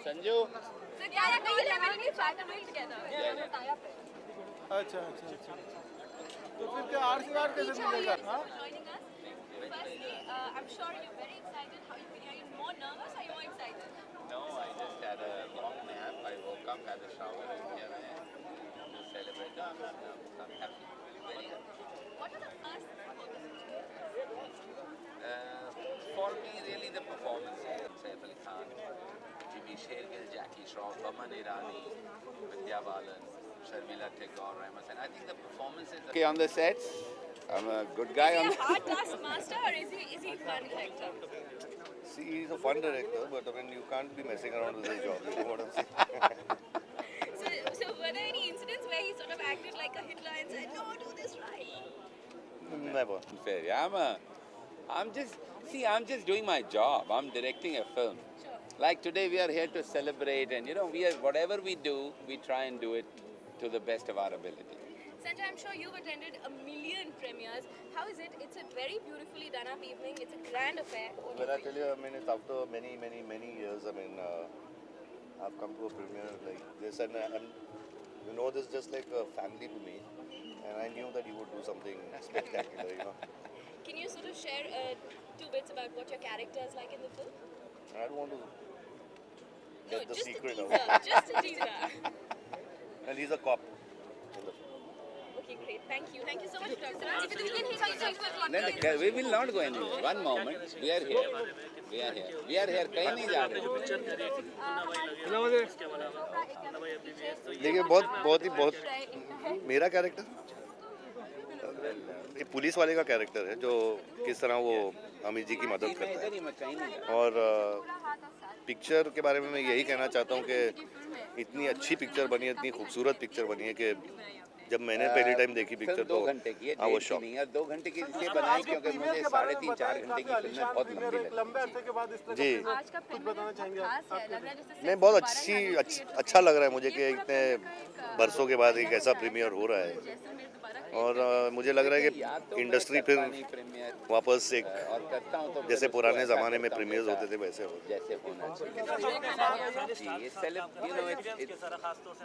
Sanju. So yeah, कहीं level में chat doing together. अच्छा अच्छा अच्छा। तो फिर क्या आर कैसे मिलेगा? हाँ? Joining us. Firstly, I'm sure you're very excited. How you feeling? Are you more nervous or are you more excited? No, I just had a long nap. I woke up, had a shower, and here I am to celebrate. No, I'm not nervous. I'm happy. Very happy. What are the first focus? For me, really, the performances. Saif Ali Khan, Jimmy Shergill, Jackie Shroff, Aman Irani, Vidya Balan, Sharmila Tagore, Rahman Sen. I think the performances. Okay, on the sets. I'm a good guy. Is he a hard task master or is he fun director? See, he's a fun director, but I mean, you can't be messing around with his job. You know what I'm saying? So were there any incidents where he sort of acted like a Hitler and said, "No, do this right"? Never. Fair. Yeah, I'm just doing my job. I'm directing a film. Sure. Like today, we are here to celebrate, and whatever we do, we try and do it to the best of our ability. Sanjay, I'm sure you've attended a million premieres. How is it? It's a very beautifully done up evening. It's a grand affair. When I tell you, I mean, it's after many years. I mean, I've come to a premiere like this, and this is just like a family to me. And I knew that he would do something spectacular. Can you sort of share 2 bits about what your character is like in the film? I don't want to No, get the just secret a out. teaser. Just a teaser. And he's a cop. Okay, great. Thank you. Thank you so much, Dr. No, we will not go anywhere. One moment. We are here. कहीं नहीं जा रहे. देखिए बहुत मेरा character police वाले का character है जो किस तरह वो अमित जी की मदद करता है. और पिक्चर के बारे में मैं यही कहना चाहता हूँ कि इतनी अच्छी पिक्चर बनी है, इतनी खूबसूरत पिक्चर बनी है कि जब मैंने पहली टाइम देखी पिक्चर तो 2 घंटे की है, हाँ वो शॉक. 2 घंटे की इसलिए बनाई क्योंकि मुझे 3.5-4 घंटे की फिल्में बहुत लंबे अरसे के बाद इस तरह जी कुछ बताना चाहेंगे आप? नहीं, बहुत अच्छा लग रहा है मुझे कि इतने बरसों के बाद एक ऐसा प्रीमियर हो रहा है. और मुझे लग रहा है कि इंडस्ट्री फिर वापस एक जैसे पुराने ज़माने में प्रीमियर्स होते थे वैसे हो जैसे होना चाहिए.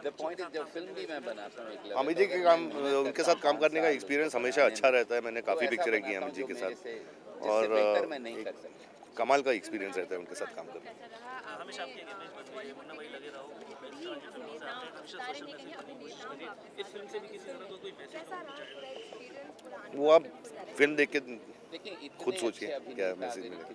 द पॉइंट इज जब फिल्म भी मैं बनाता हूँ अमित जी के उनके साथ काम करने का एक्सपीरियंस हमेशा अच्छा रहता है. मैंने काफ़ी पिक्चरें की हैं अमित जी के साथ और कमाल का एक्सपीरियंस रहता है उनके साथ काम करने. वो आप फिल्म देख के खुद सोचिए क्या मैसेज मिलेगा.